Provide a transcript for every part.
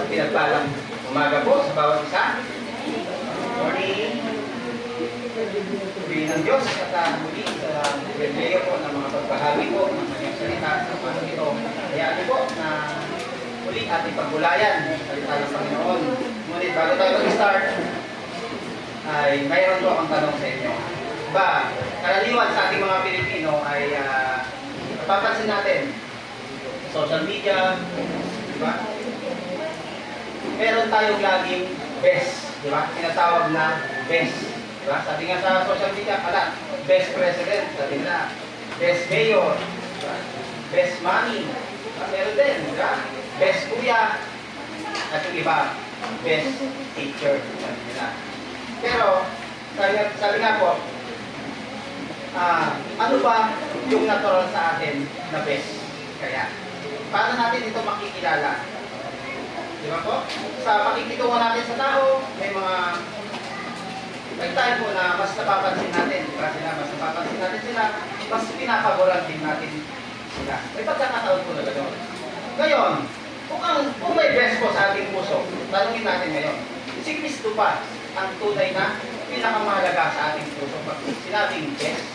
Isang pinagpalang umaga po sa bawat isa. Morning. Piliin ng Diyos at muli sa Biblia po ng mga pagbahagi po ng kanyang salita sa paano ito. Hayaan po na muli ating pagbulayan sa salita ng Panginoon. Ngunit bago tayo mag-start, ay mayroon po akong tanong sa inyo. Karaniwan sa ating mga Pilipino ay napapansin natin social media, di ba? Meron tayong laging best, di ba? Tinatawag na best, di ba? Sabi nga sa social media, best president, sabi nila, best mayor, diba? Best money, diba? Meron din, di ba? Best kuya, at yung iba, best teacher, sabi nila. Pero, sabi nga po, ano ba yung natural sa atin na best? Kaya, paano natin ito makikilala? Di ba po? Sa pakikitungo natin sa tao, may time po na mas napapansin natin, di ba sila? Mas napapansin natin sila, mas pinapaboran din natin sila. May pagkakataon po na gano'n. Ngayon, kung may best po sa ating puso, tanungin natin ngayon, si Kristo ba ang tunay na pinakamahalaga sa ating puso? Pag sinabing best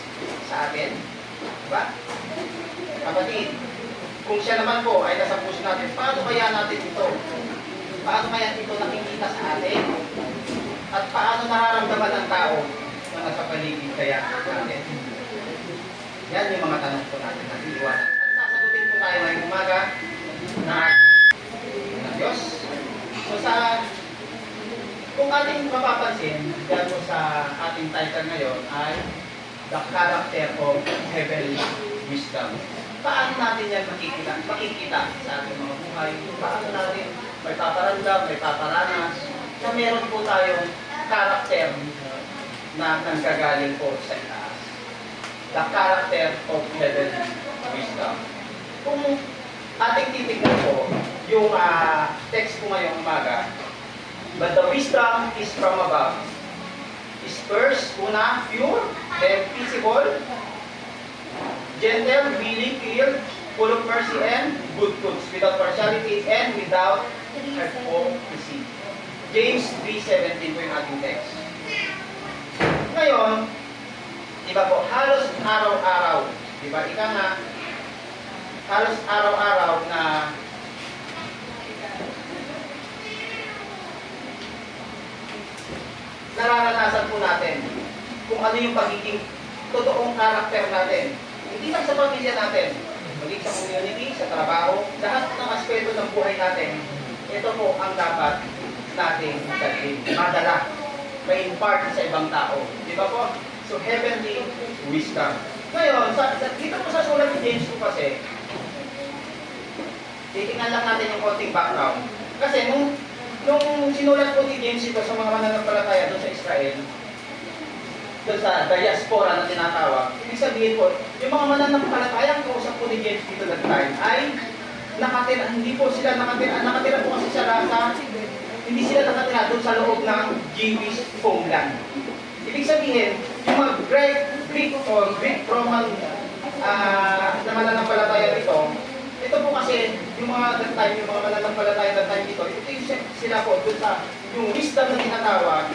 sa atin, di ba? Kapatid, kung siya naman po ay nasa puso natin, paano kaya natin ito? Paano kaya ito nakikita sa atin? At paano nararamdaman ng tao na nasa paligid kaya natin? Yan yung mga tanong po natin na iiwanan. At sasagutin po tayo ngayong umaga ng Diyos. So kung ating mapapansin, yan po sa ating title ngayon ay The Character of Heavenly Wisdom. Paano natin yan makikita sa ating mga buhay? Paano natin may paparamdam, may paparanas, na meron po tayong karakter na nanggagaling po sa itaas. The character of heavenly wisdom. Kung ating titignan po yung text po ngayong umaga, but the wisdom is from above. Is first, una, pure, then peaceable, gentle, willing, clear, full of mercy and good fruits, without partiality and without hypocrisy. James 3:17 po yung ating text. Ngayon, di ba po, halos araw-araw, di ba, ika nga, halos araw-araw na nararanasan po natin kung ano yung pagiging totoong karakter natin. Hindi lang sa pamilya natin, maging sa community, sa trabaho, lahat ng aspeto ng buhay natin, ito po ang dapat nating dalhin. Madala, may impart sa ibang tao. Di ba po? So, heavenly wisdom. Ngayon, dito po sa sulat ni James po kasi, titingnan lang natin yung konting background. Kasi nung sinulat po ni James ito sa mga mananampalataya doon sa Israel, doon sa diaspora na tinatawag, ibig sabihin po, yung mga mananampalataya ang kausap po ni James dito that time ay nakatira, hindi po sila nakatira po kasi sa hindi sila nakatira doon sa loob ng Jewish homeland. Ibig sabihin, yung mga Greek Roman na mananampalataya dito, ito po kasi yung mga that time, yung mga mananampalataya that time dito, ito yung sila po doon sa yung wisdom na tinatawag,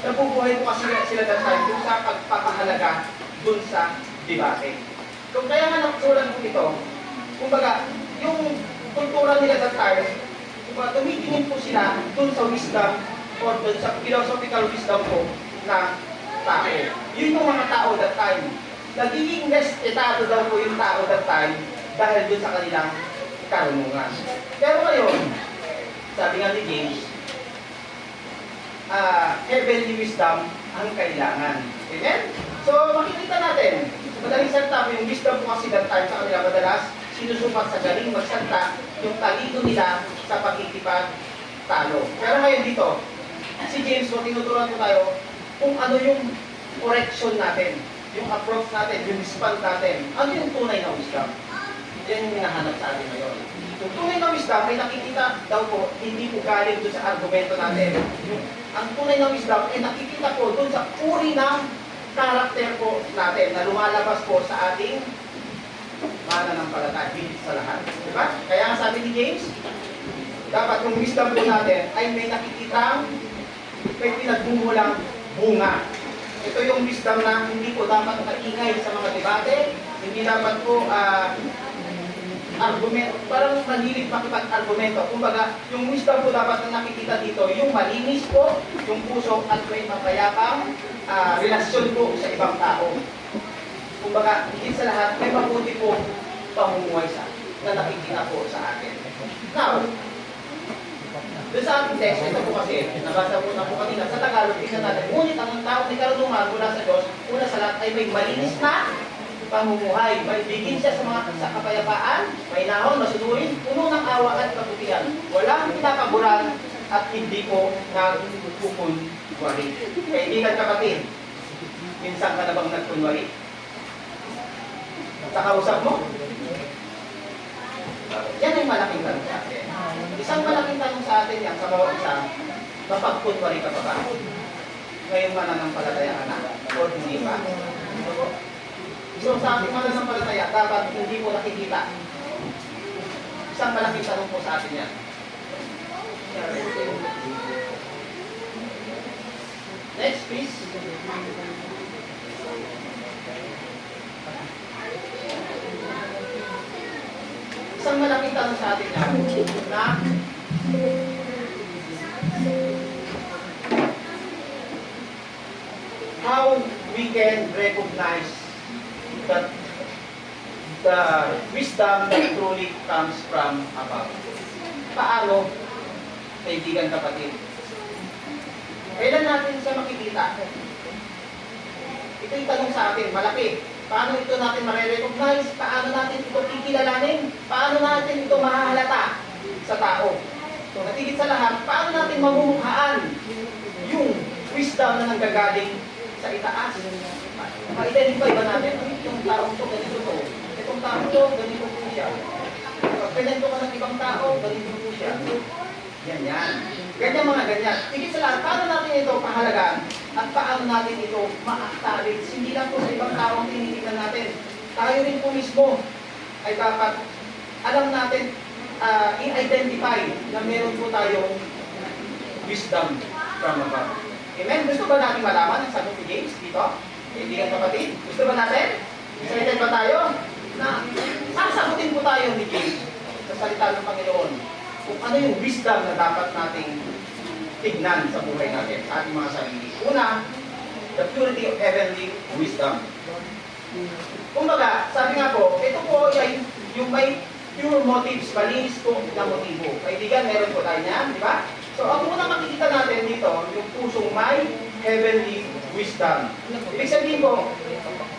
nabubuhay po kasi sila that time doon sa pagpapahalaga doon sa debate. Kung kaya nga nakasulat po ito, kumbaga, yung kultura nila that time, kumbaga, tumitingin po sila doon sa wisdom o doon sa philosophical wisdom po na tao. Yun yung mga tao that time. Nagiging nestado daw po yung tao that time dahil doon sa kanilang karunungan. Pero ngayon, sabi nga ni James, heavenly wisdom ang kailangan. Amen? So, makikita natin, madaling salita po yung wisdom po kasi that time sa kanila madalas sinusupat sa galing magsalita yung talino nila sa pagkikipagtalo. Pero ngayon dito, si James po, tinuturuan po tayo kung ano yung correction natin, yung approach natin, yung response natin. Ano yung tunay na wisdom? Yan yung hinahanap sa atin ngayon. Yung tunay na wisdom ay nakikita daw po, hindi po galing doon sa argumento natin. Ang tunay na wisdom ay nakikita po doon sa uri ng karakter po natin na lumalabas po sa ating mananampalataya, higit sa lahat. Diba? Kaya ang sabi ni James, dapat yung wisdom po natin ay may nakikitang, may pinagmumulang bunga. Ito yung wisdom na hindi po dapat maingay sa mga debate, hindi dapat po argumento, parang mahilig makipag-argumento. Kumbaga, yung wisdom po dapat na nakikita dito, yung malinis po, yung puso at may mapayapang relasyon po sa ibang tao. Kumbaga, higit sa lahat, may mabuti po pamumuhay na nakikita po sa atin. Now, doon sa ating text, ito po kasi, nabasa po na po kanina, sa Tagalog, tingnan natin, ngunit ang tao ni karunungan mula sa Diyos, una sa lahat ay may malinis na pamumuhay, may bigin siya sa kapayapaan, may nahon, masunurin, puno ng awa at kabutihan, walang pinakaburan at hindi po nagkukunwari. Kaibigan kapatid, minsan ka na bang nagkunwari? Sa kausap mo? Yan ay malaking tanong sa atin. Isang malaking tanong sa atin yan, sa bawat isa, mapagkunwari ka pa ba? Ngayong mananampalataya ka na? O hindi pa? So sa ating mananampalataya, dapat hindi po nakikita. Isang malaking tanong po sa atin yan. Next, please. Isang malaking tanong sa atin yan, na how we can recognize that the wisdom that truly comes from above. Paano, kaibigan kapatid? Kailan natin siya makikita? Ito yung tanong sa atin, malaki. Paano ito natin ma-recognize? Paano natin ito kikilalanin? Paano natin ito mahahalata sa tao? So, natigit sa lahat, paano natin mamumukhaan yung wisdom na nanggagaling sa itaas? Ma-identify ba natin? Itong taong ito, ganito to. Itong taong ito, ganito po siya. Pag pinento ka ng ibang tao, ganito po siya. Yan. Ganyan mga ganyan. Tigit sa lahat, paano natin ito pahalagaan? At paano natin ito ma-acknowledge? Hindi lang po sa ibang tao ang tinitingnan natin. Tayo rin po mismo ay dapat alam natin, i-identify na meron po tayong wisdom from above. Amen? Gusto ba natin malaman ang sagot ni James dito? Kaibigan kapatid? Gusto ba natin? Excited ba tayo? Na sasagutin po tayo ni James sa salita ng Panginoon kung ano yung wisdom na dapat nating tignan sa buhay natin, sa ating mga sarili. Una, the purity of heavenly wisdom. Kumbaga, sabi nga po, ito po ay yung may pure motives, malinis po na motibo. Kaibigan, meron po tayo niyan, di ba? So, ang unang makikita natin dito, yung pusong may heavenly wisdom. Ibig sabihin po,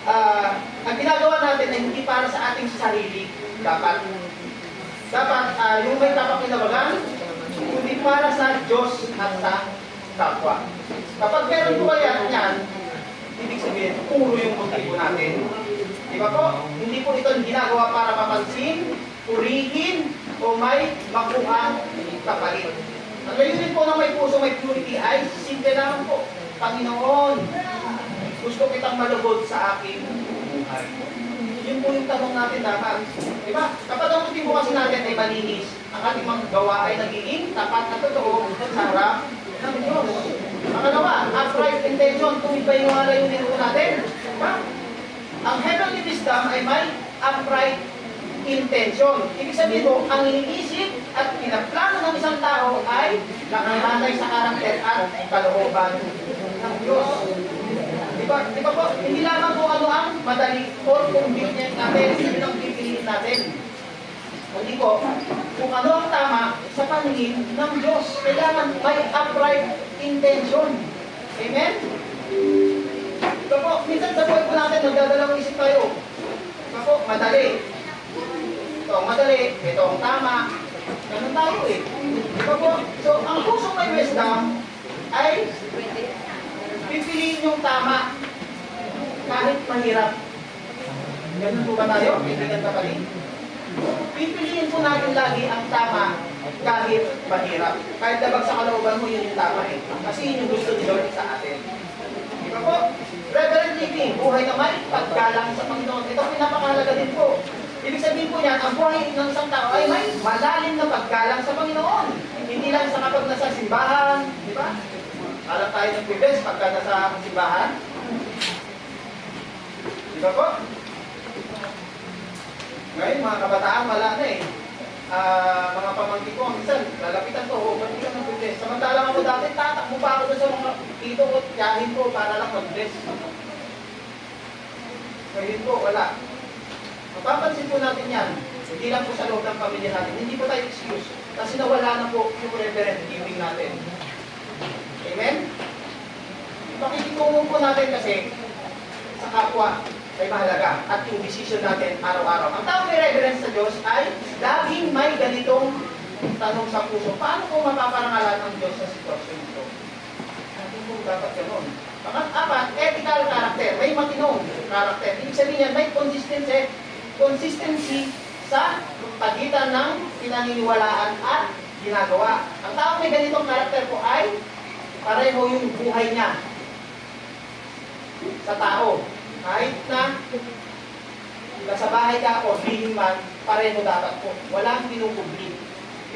ang ginagawa natin ay hindi para sa ating sarili. Dapat yung may kapakinabangan, hindi para sa Diyos at sa kapwa. Kapag meron po kaya yan, ibig sabihin, puro yung motibo natin. Di ba po? Hindi po ito ginagawa para mapansin, purihin, o may makuhang kapalit. Ang layunin po na may puso, may purity ay simple lang po. Panginoon, gusto kitang malugod sa aking buhay. Yun po yung tanong natin dapat. Diba? Kapag ang motibo kasi natin ay malinis, ang ating mga gawa ay nagiging tapat na totoo sa harap ng Diyos. Pangalawa, upright intention, tumid ba yung mga layunin po natin? Diba? Ang heavenly wisdom ay may upright intention. Ibig sabihin mo, ang iniisip at pinaplano ng isang tao ay nakahanay sa karakter at kalooban ng Diyos. Diba po, hindi lamang kung ano ang madali or convenient natin, yun ang pipiliin natin. Hindi po, kung ano ang tama sa paningin ng Diyos, kailangan may upright intention. Amen? Diba po, minsan sa buhay po natin, nagdadalawang isip tayo. Diba po, madali. Ito ang madali, ito ang tama. Ganun tayo eh. Diba po? So, ang pusong may wisdom ay pipiliin yung tama kahit mahirap. Ganun po ba tayo? Kaibigan kapatid? Pipiliin po natin lagi ang tama kahit mahirap. Kahit labag sa kalooban mo, yun yung tama eh. Kasi yun yung gusto ni Lord sa atin. Diba po? Reverend living, buhay na may paggalang sa Panginoon. Ito pinapakahalaga din po. Ibig sabihin po yan, ang buhay ng isang tao ay may malalim na paggalang sa Panginoon. Hindi lang sa kapag nasa simbahan, di ba? Alam tayo ng privilege pagka nasa simbahan. Di ba po? Ngayon, mga kabataan, wala na eh. Mga pamangkin ko, minsan, lalapitan ko, ba't ka ng privilege? Samantalang ako dati, tatakbo pa ako doon sa mga tito ko, tiyahin ko, para lang mag-bless. Ngayon po, wala. Mapapansin po natin yan, hindi lang po sa loob ng pamilya natin, hindi po tayo excuse. Kasi nawala na po yung reverend giving natin. Amen? Pakikitungo po natin kasi sa kapwa ay mahalaga at yung decision natin araw-araw. Ang taong may reverence sa Diyos ay laging may ganitong tanong sa puso. Paano po mapaparangalan ng Diyos sa sitwasyon ito? Hindi po dapat gano'n. Pang-apat, ethical character. May matinong character. Ibig sabihin yan, may consistency sa pagitan ng pinaniniwalaan at ginagawa. Ang taong may ganitong character po ay pareho yung buhay niya sa tao. Kahit na nasa bahay ka o living man, pareho dapat po. Walang pinupubli.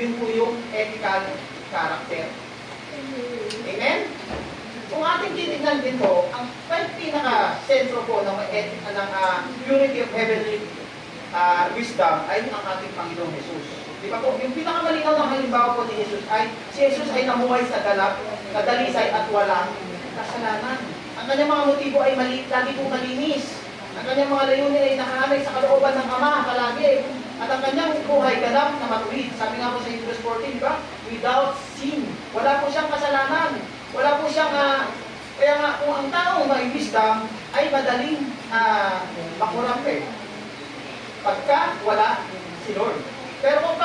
Yun po yung ethical character. Amen? Kung ating titignan din po, ang pinaka-sentro po ng unity of heavenly wisdom ay ang ating Panginoong Jesus. Di ba po? Yung pinakamalinaw ng halimbawa po ni Jesus ay, si Jesus ay namuhay sa ganap, kadalisay at walang kasalanan. Ang kanyang mga motibo ay lagi pong malinis. Ang kanyang mga layunin ay nakahanay sa kalooban ng Ama palagi. At ang kanyang buhay ganap na matuwid. Sabi nga po sa Hebrews 14, di ba? Without sin. Wala po siyang kasalanan. Wala po siyang, kaya nga kung ang taong may wisdom ay madaling makurap eh. Pagka wala si Lord. Pero kung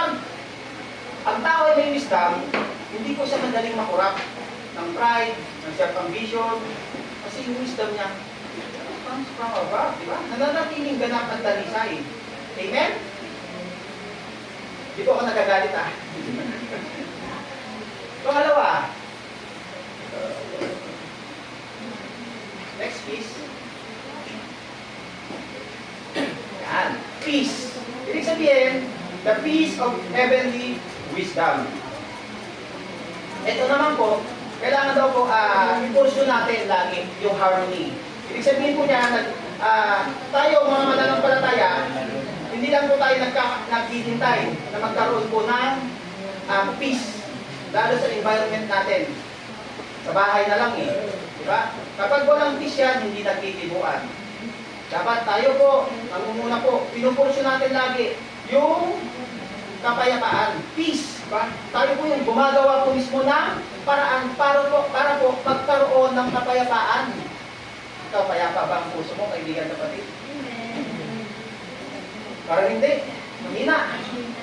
ang tao ay may wisdom, hindi po siya madaling makurap ng pride, ng self-ambition, kasi yung wisdom niya, comes from above, di ba? Nananatiling ganap at dalisay. Amen? Di po ako nagagalit Pangalawa, next please. Yan. Peace. Ibig sabihin, the peace of heavenly wisdom. Ito naman po, kailangan daw po i-pursue natin lagi yung harmony. Ibig sabihin po niya, tayo mga mananampalataya, hindi lang po tayo naghihintay na magkaroon po ng peace, lalo sa environment natin. Sa bahay na lang eh. Diba? Kapag walang peace yan, hindi nagtitibuan. Dapat tayo po, muna po, pinupursue natin lagi yung kapayapaan, peace. Diba? Tayo po yung gumagawa po mismo ng paraan para po magkaroon ng kapayapaan. Ikaw, payapa ba ang puso mo, kaibigan kapatid? Parang hindi. Mahina.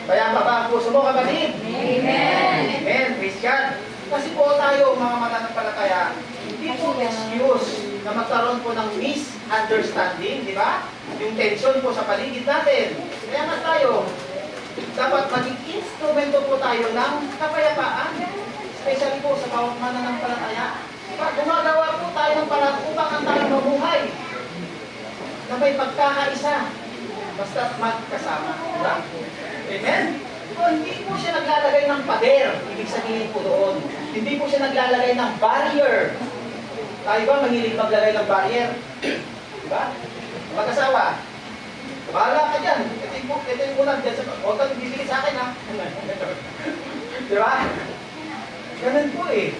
Payapa ba ang puso mo, kapatid? Amen. Amen. Praise God. Kasi po tayo, mga mananampalataya, hindi po excuse na magkaroon po ng misunderstanding, di ba? Yung tension po sa paligid natin. Kaya nga tayo, dapat maging instrumento po tayo ng kapayapaan. Especially po sa bawat mananampalataya. Diba? Gumagawa po tayo ng parang upang ang tayo mabuhay na may pagkakaisa. Basta magkasama. Diba? Amen? So, hindi po siya naglalagay ng pader. Ibig sabihin po doon. Hindi po siya naglalagay ng barrier. Tayo ba mahilig maglagay ng barrier? Diba? Mag-asawa. Bahala ka dyan. Ito yung ulan dyan. Huwag kang bibili sa akin ha. Diba? Ganun po eh.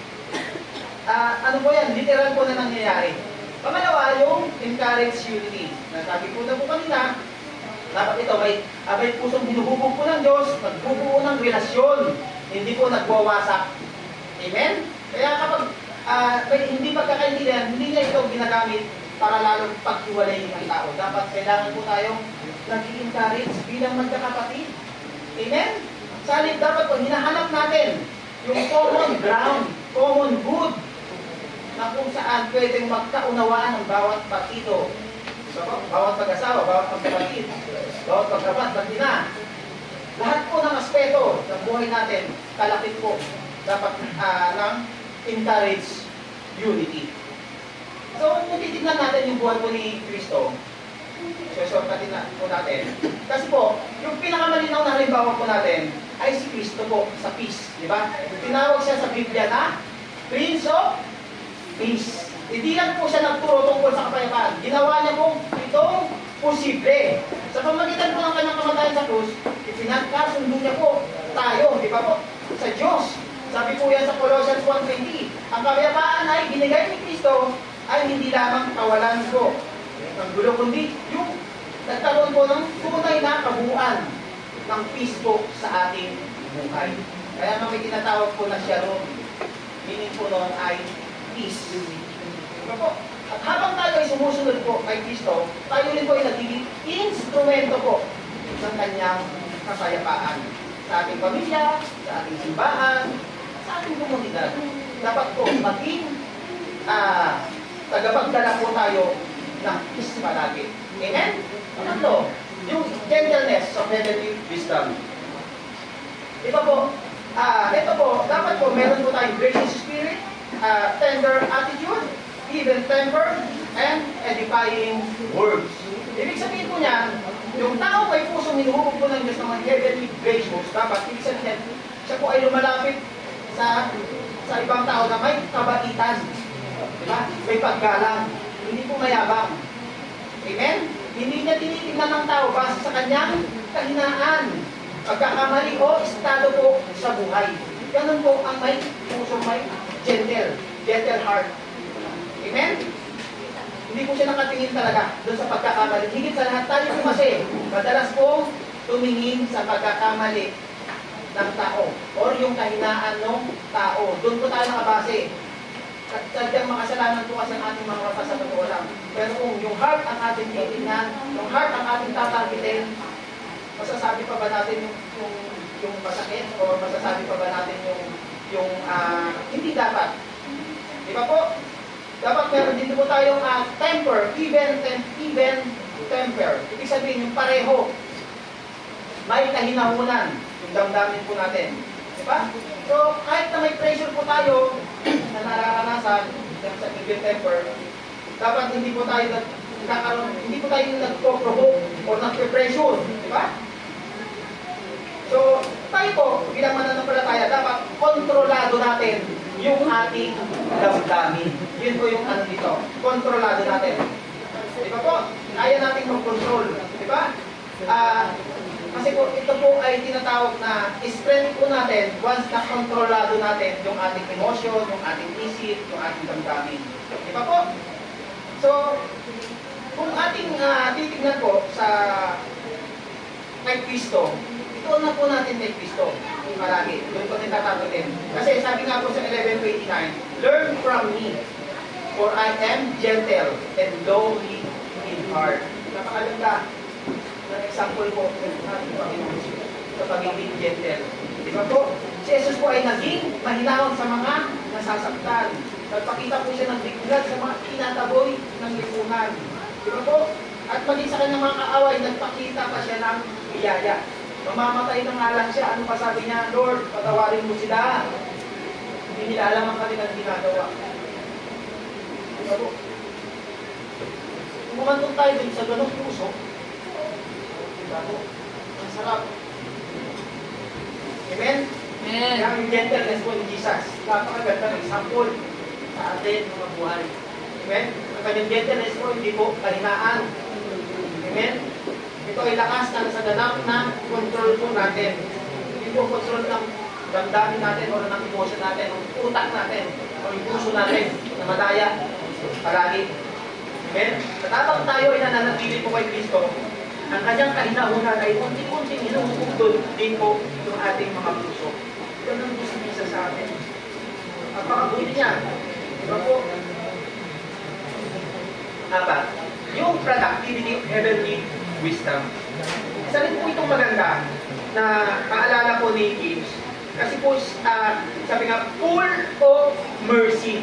Ano po yan? Literal po na nangyayari. Pangalawa, yung encourage unity. Nasabi po na po kanina, dapat ito may pusong binuhubog po ng Diyos, nagbubuo ng relasyon, hindi po nagwawasak. Amen? Kaya kapag hindi pagkakaintindihan, hindi niya ito ginagamit para lalong paghiwalayin ang tao. Dapat kailangan po tayong nag-encourage bilang magkakapatid. Amen? Salit dapat po, hinahanap natin yung common ground, common good, na kung saan pwedeng magkaunawaan ng bawat partido. So, bawat mag-asawa, bawat magkapatid, bawat magkapat, mag-ina. Lahat po ng aspeto ng buhay natin, kalapit po, dapat ng encourage unity. So, kung titignan natin yung buhay po ni Kristo, Shortcutin na po natin. Kasi po, yung pinakamalinaw na halimbawa po natin ay si Kristo po sa peace. Di ba? Tinawag siya sa Biblia na Prince of Peace. Hindi lang po siya nagturo tungkol sa kapayapaan. Ginawa niya pong itong posible. Sa pamagitan po ng kanyang kamatayan sa krus, ipinagkasundo niya po tayo, di ba po? Sa Diyos. Sabi po yan sa Colossians 1:20, ang kapayapaan ay binigay ni Kristo ay hindi lamang kawalan ko. Ang gulo kundi yung nagkaroon po ng tunay na kabuuan ng peace po sa ating buhay. Kaya may tinatawag po na shalom. Meaning po noon ay peace. Diba po? At habang tayo ay sumusunod po kay Kristo, tayo rin po ay nagiging instrumento po ng kanyang kapayapaan. Sa ating pamilya, sa ating simbahan, sa ating komunidad. Dapat po maging tagapagdala po tayo ng peace palagi. Amen? Pangatlo, yung gentleness of heavenly wisdom. Diba po? Ito po, dapat po meron po tayong gracious spirit, tender attitude, even temper, and edifying words. Ibig sabihin po niyan, yung tao may pusong hinuhubog po ng Diyos ng mga heavenly gracious, dapat, ibig sabihin, siya po ay lumalapit sa ibang tao na may kabaitan. Diba? May paggalang. Hindi po mayabang. Amen? Hindi niya tinitingnan ng tao base sa kanyang kahinaan, pagkakamali o estado po sa buhay. Ganun po ang may pusong may gentle heart. Amen? Hindi po siya nakatingin talaga doon sa pagkakamali. Higit sa lahat tayo po kasi, madalas po tumingin sa pagkakamali ng tao or yung kahinaan ng tao. Doon po tayo nakabase. At sadyang makasalanan po kasi ang ating mga mata sa totoo lang. Pero kung yung heart ang ating titingnan, yung heart ang ating tatargetin, masasabi pa ba natin yung masakit o masasabi pa ba natin yung hindi dapat? Di ba po? Dapat meron dito po tayong temper, even temper. Ibig sabihin yung pareho. May kahinahunan yung damdamin po natin. Di ba? So, kahit na may pressure po tayo na nararanasan sa even temper, dapat hindi po tayo nagpo-provoke o nagpe-pressure. Di ba? So, tayo po, bilang mananampalataya, dapat kontrolado natin yung ating damdamin. Yun po yung ano dito. Kontrolado natin. Di ba po? Kaya natin mag-control. Di ba? Kasi po, ito po ay tinatawag na strength po natin once na kontrolado natin yung ating emotion, yung ating isip, yung ating damdamin. Di ba po? So, kung ating titignan po sa kay Kristo, ito na po natin kay Kristo. Palagi. Doon po natin tatagutin. Kasi sabi nga po sa 11:29, learn from me, for I am gentle and lowly in heart. Napakaganda ng example po ng ating Panginoon sa pagiging gentle. Di ba po? Si Jesus po ay naging mahinahon sa mga nasasaktan. Nagpakita po siya ng biglat sa mga kinataboy ng lipunan. Di ba po? At maging sa kanyang mga kaaway, nagpakita pa siya ng biyaya. Mamamatay na nga lang siya. Ano pa sabi niya? Lord, patawarin mo sila. Hindi nila alam ang kanilang ginagawa. Diba po? Kung kumantong tayo din sa ganong puso, diba po? Ang sarap. Amen? Amen. Kaya ang gentleness po ni Jesus. Napakaganda ng example sa atin mga buhay. Amen? Ang kanyang gentleness po, hindi po kahinaan. Amen? Ito ay lakas na sa ganap na control po natin. Hindi po control ng damdamin natin o ng emotion natin, o utak natin, o yung puso natin na madaya palagi. Amen? At habang tayo ay nananatili po kay Kristo, ang kanyang kahinahunan ay unti-unting inuukod din po yung ating mga puso. Ito ang gusto niya sa atin. Napakabuti niya. Diba po? Apat, yung productivity of heavenly wisdom. Isa rin po itong maganda na paalala po ni James. Kasi po, sabi nga, full of mercy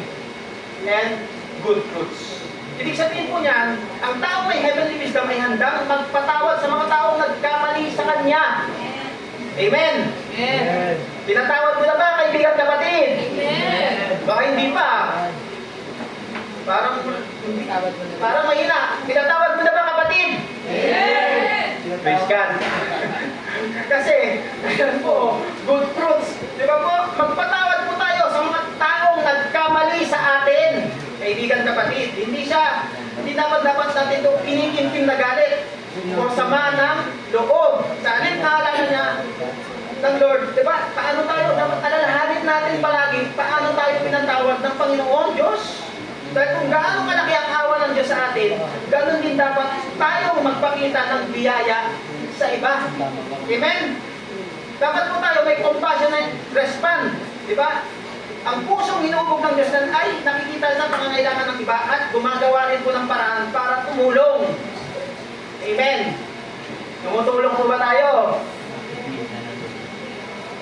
and good fruits. Ibig sabihin po niyan, ang taong may heavenly wisdom ay handang magpatawad sa mga taong nagkamali sa kanya. Amen? Amen. Pinatawad mo na ba, kaibigan kapatid? Amen. Baka hindi pa. Parang mahina. Pinatawad mo na ba, kapatid? kaibigan kapatid. Hindi dapat natin ito kinikinting na galit o sama ng loob. Sa alin naalala niya ng Lord, di ba? Paano tayo, dapat alalahanin natin palagi, paano tayo pinatawad ng Panginoon Diyos? Dahil kung gaano kalaki ang awa ng Diyos sa atin, ganoon din dapat tayo magpakita ng biyaya sa iba. Amen? Dapat po tayo may compassionate response. Di ba? Ang pusong hinuubog ng Diyos ay nakikita sa pangangailangan ng iba at gumagawa rin po ng paraan para tumulong. Amen? Tumutulong po ba tayo?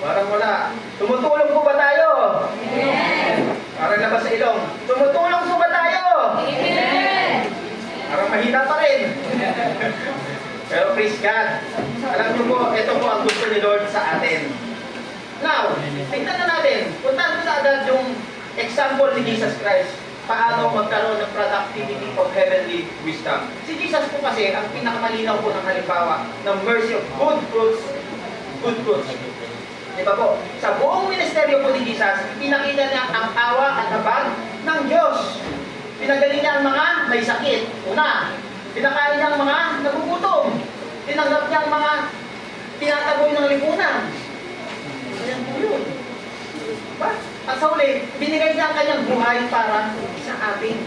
Parang wala. Tumutulong po ba tayo? Amen. Parang labas sa ilong. Tumutulong po ba tayo? Amen. Parang mahina pa rin. Pero praise God. Alam niyo po, ito po ang gusto ni Lord sa atin. Now, tingnan na natin. Puntahan ko na agad yung example ni Jesus Christ. Paano magkaroon ng productivity of heavenly wisdom. Si Jesus po kasi, ang pinakamalinaw po ng halimbawa ng mercy of good fruits, good fruits. Di ba po? Sa buong ministeryo po ni Jesus, pinakita niya ang awa at habag ng Diyos. Pinagaling niya ang mga may sakit. Una, pinakain niya ang mga nagugutom. Tinanggap niya ang mga tinataboy ng lipunan. Ayan po yun. Diba? At sa uli, binigay niya ang kanyang buhay para sa atin.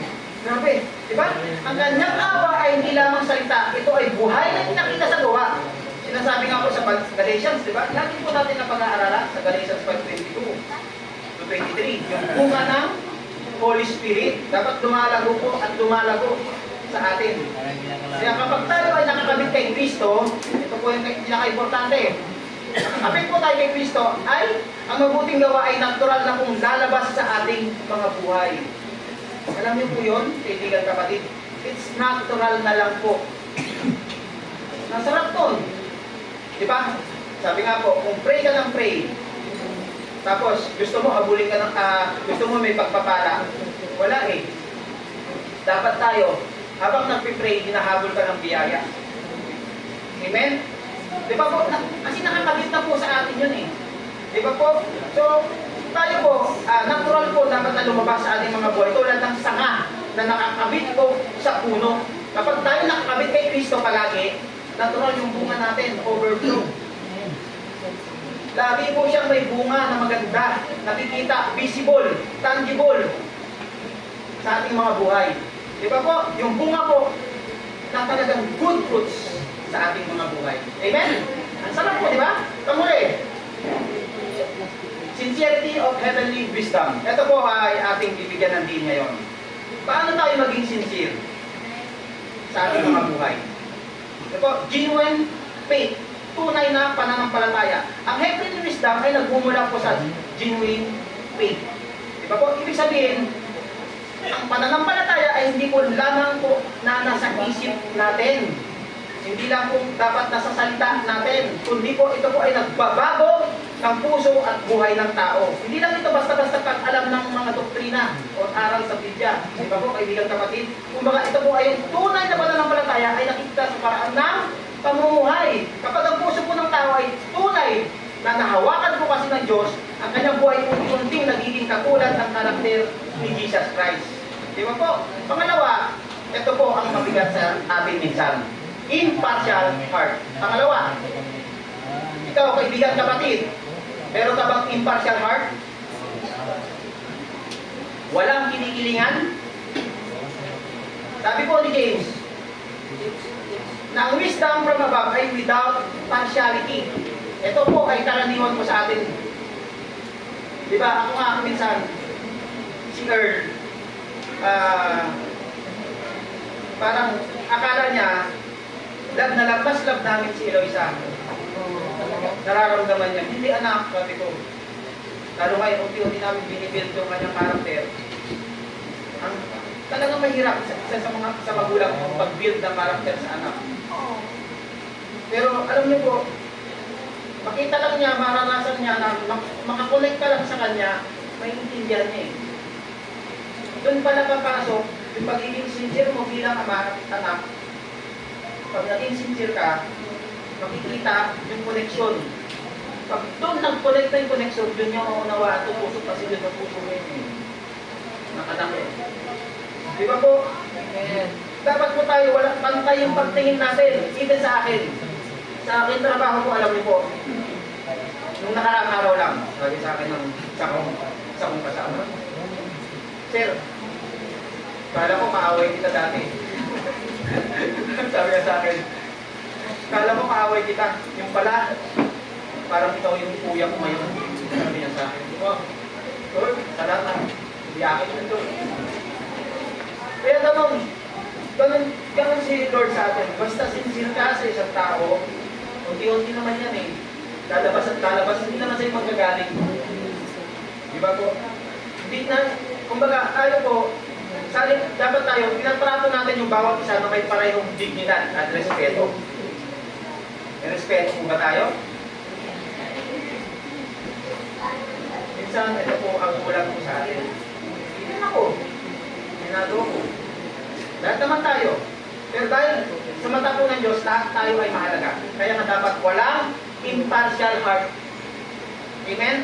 Grabe. Diba? Ang kanyang awa ay hindi lamang salita. Ito ay buhay na pinakita sa gawa. Sinasabi nga po sa Galatians, di ba? Lagi po natin na pag-aaralan sa Galatians 5:22 to 23. Yung bunga ng Holy Spirit, dapat lumalago po at lumalago sa atin. Kaya kapag tayo ay nakakabit kay Kristo, ito po yung pinaka-importante. Kapit po tayo kay Kristo, ay ang mabuting gawa ay natural na kung lalabas sa ating mga buhay. Alam niyo po yun, kaibigan kapatid? It's natural na lang po. Nasarap to. Diba? Sabi nga po, kung pray ka ng pray, tapos gusto mo habulin ka ng, gusto mo may pagpapala, wala eh. Dapat tayo, habang nagpipray, hinahabol ka ng biyaya. Amen? Diba po? Kasi nakakabit na po sa atin yun eh. Diba po? So, tayo po, natural po dapat na lumabas sa ating mga buhay tulad ng sanga na nakakabit po sa puno. Kapag tayo nakakabit kay Kristo palagi, natural yung bunga natin, overflow. Lagi po siyang may bunga na maganda, nakikita, visible, tangible sa ating mga buhay. Di ba po? Yung bunga po na talagang good fruits sa ating mga buhay. Amen? Ang sarap po, di ba? Kamuli. Sincerity of heavenly wisdom. Ito po ay ating bibigyan ng din ngayon. Paano tayo maging sincere sa ating mga buhay? Ito, genuine faith, tunay na pananampalataya. Ang heavenly wisdom ay nagmumula po sa genuine faith. Diba po? Ibig sabihin, ang pananampalataya ay hindi po lamang po na nasa isip natin. Hindi lang po dapat nasa salita natin. Kundi po ito po ay nagbabago ng puso at buhay ng tao. Hindi lang ito basta-basta pag-alam ng mga doktrina o aral sa Biblia. Diba po, kaibigan kapatid? Kumbaga ito po ay yung tunay na pananampalataya ay nakikita sa paraan ng pamumuhay. Kapag ang puso po ng tao ay tunay na nahawakan po kasi ng Diyos, ang kanyang buhay unti-unting nagiging katulad ng karakter ni Jesus Christ. Diba po? Pangalawa, ito po ang mabigat sa atin minsan. Impartial heart. Pangalawa, ikaw kaibigan kapatid, meron ka bang impartial heart? Walang kinikilingan? Sabi po ni James, na ang wisdom from above ay without partiality. Ito po ay karaniwan po sa atin. Diba, ako nga minsan, si Earl, parang akala niya, love na love, mas love namin si Eloisa. Nararamdaman niya, hindi anak, sabi ko. Lalo ngayon, unti-unti namin binibuild yung kanyang karakter. Ang talagang mahirap sa magulang kung pag-build ng karakter sa anak. Pero alam niyo po, makita lang niya, maranasan niya na makakonect ka lang sa kanya, may intindihan niya eh. Doon pala papasok, yung pagiging sincere mo bilang ama at anak. Pag naging sincere ka, makikita yung connection. Pag doon nag-connect na yung connection, doon yung maunawa at tutusok kasi doon ang puso mo yun eh. Nakadami. Di ba po? Amen. Dapat po tayo, walang pantay yung pagtingin natin, even sa akin. Sa akin trabaho po, alam niyo po, nung nakaraang araw lang, sabi sa akin ng isa kong kasama, Sir, kala ko kaaway kita dati. Sabi niya sa akin, kala ko kaaway kita. Yung pala, parang ikaw yung kuya ko ngayon. Sabi niya sa akin, oh, Lord, salamat. Hindi akin ito. Kaya ganun si Lord sa atin. Basta sincere ka sa isang tao, unti-unti naman yan eh. Lalabas at lalabas, hindi naman sa'yo magagaling. Di ba po? Hindi na, kumbaga, tayo po, dapat tayo, pinatrato natin yung bawat isa na may parehong dignidad at respeto. May respeto po ba tayo? Minsan, ito po ang kulang po sa atin. Hindi ako. Minado ko. Lahat naman tayo. Pero dahil sa mata po ng Diyos, lahat tayo ay mahalaga. Kaya nga dapat walang impartial heart. Amen?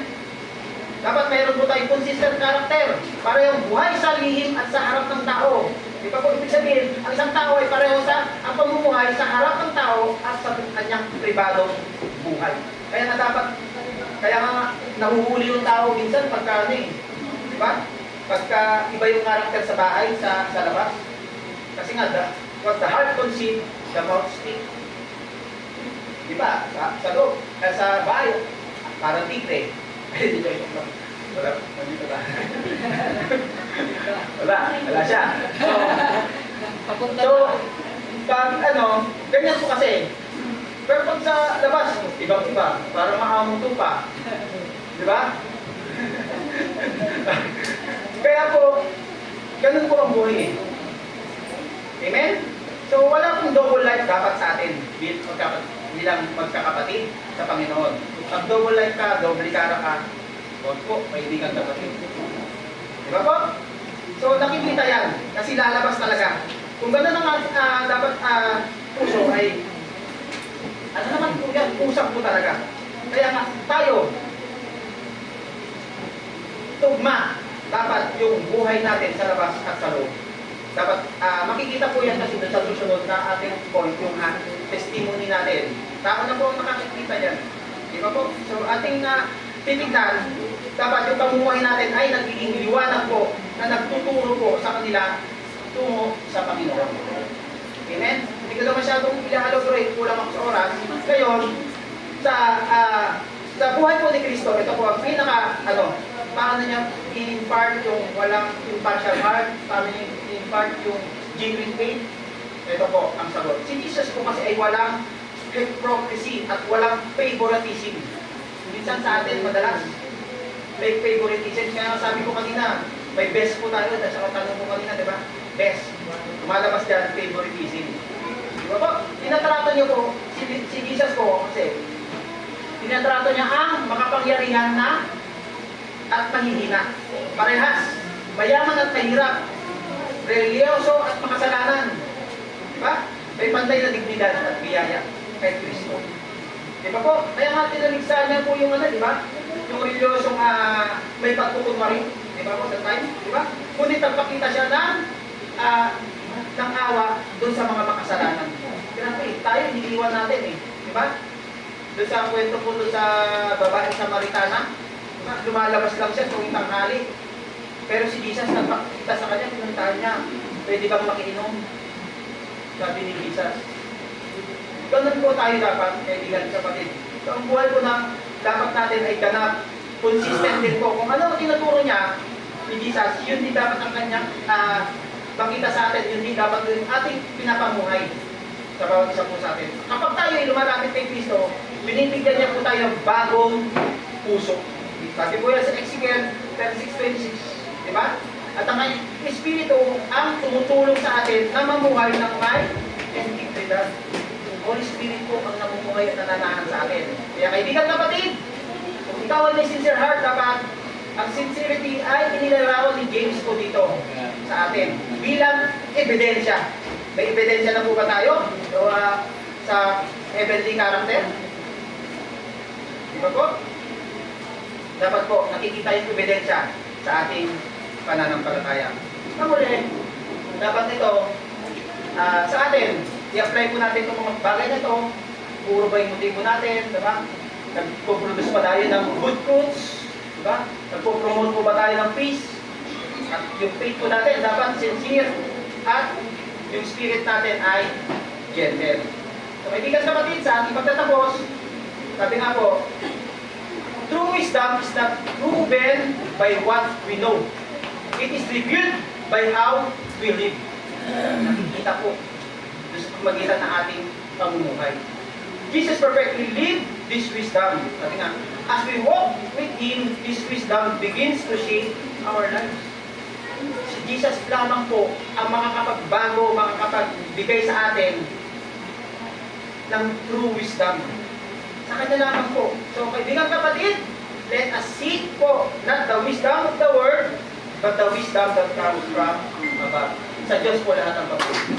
Dapat mayroon po tayong consistent character. Para yung buhay sa lihim at sa harap ng tao. Di ba po ibig sabihin, ang isang tao ay pareho ang pamumuhay sa harap ng tao at sa kanyang pribadong buhay. Kaya nga nahuhuli yung tao minsan pagka di ba? Pagka iba yung karakter sa bahay, sa labas. Kasi nga, what the heart conceives, the mouth speaks. Di ba? Sa loob, sa bahay, parang tigre. Wala, nandito ba? Wala siya. So, pag ganyan po kasi. Pero pag sa labas, ibang-iba, para makamuto pa. Di ba? Kaya po, ganun po ang buhay eh. Amen? So, wala pong double life dapat sa atin bilang magkakapatid sa Panginoon. Pag double life ka, double cara ka, huwag po, kaibigan kapatid. Di ba po? So, nakikita yan, kasi lalabas talaga. Kung gano'n ang dapat puso ay, ano naman po yan, usap po talaga. Kaya nga, tayo, tugma, dapat yung buhay natin sa labas at sa loob. Dapat, makikita po yan kasi sa susunod na ating point, yung testimony natin. Tao na po ang makakikita yan. Di ba po? So, ating titignan, dapat yung pamumuhay natin ay nagiging liwanag po na nagtuturo po sa kanila tungo sa Panginoon. Amen? Hindi ko na masyadong ila-elaborate, kulang ako sa oras. Ngayon, sa buhay po ni Kristo, ito po ang paano niya i-impart yung walang impartial heart, paano niya i-impart yung genuine faith. Ito po ang sagot. Si Jesus po kasi ay walang hypocrisy at walang favoritism. Minsan sa atin, madalas, may favoritism. Kaya sabi ko kanina, may best po tayo. At saka tanong ko kanina, di ba? Best. Lumalabas dyan, favoritism. Di ba po? Tinatrato niyo po, si Jesus po, kasi, tinatrato niya ang makapangyarihan na at mahihina. Parehas. Mayaman at mahirap. Religyoso at makasalanan. Di ba? May pantay na dignidad at biyaya kay Kristo. Di ba po? Kaya nga tinaligsa niya po yung di ba? Yung reliyosong may pagkukunwari. Di ba po sa time? Di ba? Ngunit nagpakita siya ng awa doon sa mga makasalanan. Kaya tayo, iniiwan natin eh. Di ba? Doon sa kwento po doon sa babaeng Samaritana, diba? Lumalabas lang siya tuwing tanghali. Pero si Jesus nagpakita sa kanya, pinuntahan niya, pwede bang makiinom? Sabi ni Jesus. Ganun po tayo dapat, kaibigan kapatid. So, ang buhay po na dapat natin ay ganap, consistent din po. Kung ano ang tinuturo niya ni Jesus, yun din dapat ang kanyang makita sa atin, yun din dapat yung ating pinapamuhay sa bawat isa po sa atin. Kapag tayo ay lumalapit kay Kristo, binibigyan niya po tayo bagong puso. Sabi po yan sa Ezekiel 36:26. Diba? At ang Espiritu ang tumutulong sa atin na mamuhay ng may integridad. Holy Spirit po ang namumuhay at nananahan sa atin. Kaya kaibigan kapatid, kung ikaw ay may sincere heart, dapat ang sincerity ay inilarawan ni James po dito sa atin bilang ebidensya. May ebidensya na po ba tayo? So, sa heavenly character? Di ba po? Dapat po, nakikita yung ebidensya sa ating pananampalataya. Kamuli, dapat ito, sa atin, i-apply po natin itong mga bagay na ito, puro ba yung motibo natin, diba? Nagpo-produce pa tayo ng good fruits, diba? Nagpo-promote po ba tayo ng peace? At yung faith po natin dapat sincere at yung spirit natin ay gentle. So, kaibigan kapatid, sa ating pagtatapos, sabi nga po, true wisdom is not proven by what we know. It is revealed by how we live. Nakikita po doon sa pamagitan ng ating pamumuhay. Jesus perfectly lived this wisdom. Sabi nga, as we walk with Him, this wisdom begins to shape our lives. Si Jesus lamang po ang makakapagbago, makakapagbigay sa atin ng true wisdom. Sa Kanya lamang po. So, kaibigan kapatid, let us seek po not the wisdom of the world, but the wisdom that comes from above. Sa Diyos po lahat ang papuri.